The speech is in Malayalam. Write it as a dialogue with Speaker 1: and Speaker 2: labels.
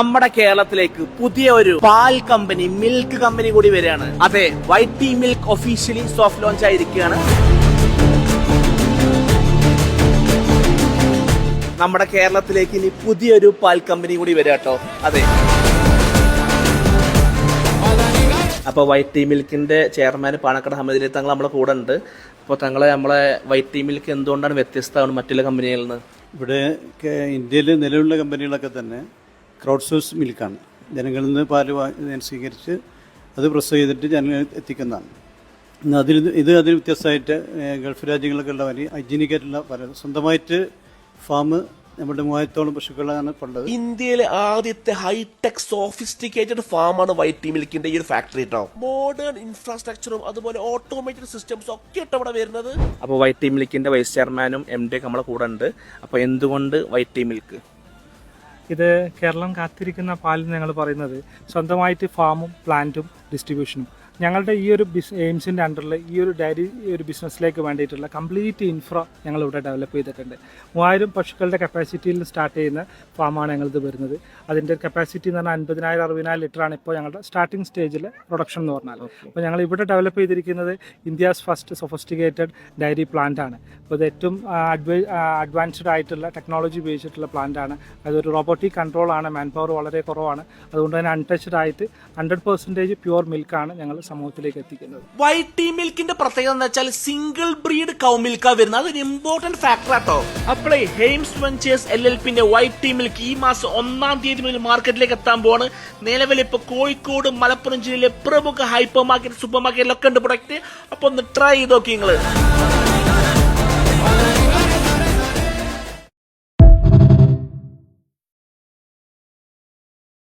Speaker 1: നമ്മുടെ കേരളത്തിലേക്ക് പുതിയ ഒരു പാൽ കമ്പനി, മിൽക്ക് കമ്പനി കൂടി വരികയാണ്. അതെ, white tea milk officially soft launch ആയിരിക്കുകയാണ്. നമ്മുടെ കേരളത്തിലേക്ക് ഇനി പുതിയൊരു പാൽ കമ്പനി കൂടി വരിക കേട്ടോ. അതെ, അപ്പോൾ വൈറ്റ് ടീ മിൽക്കിന്റെ ചെയർമാൻ പാണക്കാട് ഹമീദ് തങ്ങൾ നമ്മളെ കൂടെ ഉണ്ട്. അപ്പോൾ നമ്മളെ വൈറ്റ് ടീ മിൽക്ക് എന്തുകൊണ്ടാണ് വ്യത്യസ്തമാണ് മറ്റുള്ള കമ്പനികളിൽ നിന്ന്?
Speaker 2: ഇവിടെ ഇന്ത്യയിൽ നിലവിലുള്ള കമ്പനികളൊക്കെ തന്നെ ക്രൗഡ് സോഴ്സ് മിൽക്കാണ്. ജനങ്ങളിൽ നിന്ന് പാല് സ്വീകരിച്ച് അത് പ്രൊസസ് ചെയ്തിട്ട് ജനങ്ങൾ എത്തിക്കുന്നതാണ്. അതിന് വ്യത്യസ്തമായിട്ട് ഗൾഫ് രാജ്യങ്ങളൊക്കെ ഉള്ള വലിയ ഹൈജീനിക്കായിട്ടുള്ള പല സ്വന്തമായിട്ട് ഫാം നമ്മുടെ 3000ഓളം പശുക്കളാണ് ഉള്ളത്.
Speaker 1: ഇന്ത്യയിലെ ആദ്യത്തെ ഹൈടെക് സോഫിസ്റ്റിക്കേറ്റഡ് ഫാമാണ് വൈറ്റ് ടീ മിൽക്കിന്റെ ഈ ഒരു ഫാക്ടറി കേട്ടോ. മോഡേൺ ഇൻഫ്രാസ്ട്രക്ചറും അതുപോലെ ഓട്ടോമേറ്റഡ് സിസ്റ്റംസും ഒക്കെ ഇട്ട് ഇവിടെ വരുന്നത്. അപ്പോൾ വൈറ്റ് ടീ മിൽക്കിന്റെ വൈസ് ചെയർമാനും MD ഒക്കെ നമ്മളെ കൂടെ ഉണ്ട്. അപ്പോൾ എന്തുകൊണ്ട് വൈറ്റ് ടീ മിൽക്ക്?
Speaker 3: ഇത് കേരളം കാത്തിരിക്കുന്ന പാലിന് ഞങ്ങൾ പറയുന്നത് സ്വന്തമായിട്ട് ഫാമും പ്ലാന്റും ഡിസ്ട്രിബ്യൂഷനും. ഞങ്ങളുടെ ഈ ഒരു എയിംസിൻ്റെ അണ്ടറിൽ ഈ ഒരു ഡയറി ബിസിനസ്സിലേക്ക് വേണ്ടിയിട്ടുള്ള കംപ്ലീറ്റ് ഇൻഫ്ര ഞങ്ങളിവിടെ ഡെവലപ്പ് ചെയ്തിട്ടുണ്ട്. 3000 പശുക്കളുടെ കപ്പാസിറ്റിയിൽ സ്റ്റാർട്ട് ചെയ്യുന്ന ഫാമാണ് ഞങ്ങളിത് വരുന്നത്. അതിൻ്റെ കപ്പാസിറ്റി എന്ന് പറഞ്ഞാൽ 50,000-60,000 ലിറ്ററാണ് ഇപ്പോൾ ഞങ്ങളുടെ സ്റ്റാർട്ടിംഗ് സ്റ്റേജിൽ പ്രൊഡക്ഷൻ എന്ന് പറഞ്ഞാൽ. അപ്പോൾ ഞങ്ങൾ ഇവിടെ ഡെവലപ്പ് ചെയ്തിരിക്കുന്നത് India's first sophisticated dairy plant ആണ്. അപ്പോൾ ഇത് ഏറ്റവും അഡ്വാൻസ്ഡ് ആയിട്ടുള്ള ടെക്നോളജി ഉപയോഗിച്ചിട്ടുള്ള പ്ലാന്റ് ആണ്. അതൊരു റോബോട്ടിക് കൺട്രോളാണ്, മാൻ പവർ വളരെ കുറവാണ്. അതുകൊണ്ട് തന്നെ അൺടച്ച്ഡ് ആയിട്ട് 100% പ്യുവർ മിൽക്കാണ് ഞങ്ങൾ സമൂഹത്തിലേക്ക് എത്തിക്കുന്നത്.
Speaker 1: വൈറ്റ് ടീ മിൽക്കിന്റെ പ്രത്യേകത എന്ന് വെച്ചാൽ സിംഗിൾ ബ്രീഡ് കൗ മിൽക്കാ വരുന്നത്. അതൊരു ഇമ്പോർട്ടന്റ് ഫാക്ടർ ആട്ടോ. അപ്പോഴേ ഹെയിംസ് വെഞ്ചേഴ്സ് LLPന്റെ വൈറ്റ് ടീ മിൽക്ക് ഈ മാസം 1-ാം തീയതി മുതൽ മാർക്കറ്റിലേക്ക് എത്താൻ പോവാണ്. നിലവിൽ ഇപ്പൊ കോഴിക്കോട്, മലപ്പുറം ജില്ലയിലെ പ്രമുഖ ഹൈപ്പർ മാർക്കറ്റ്, സൂപ്പർ മാർക്കറ്റിലൊക്കെ ഉണ്ട് പ്രൊഡക്റ്റ്. അപ്പൊ ഒന്ന് ട്രൈ ചെയ്ത് നോക്കി നിങ്ങള്.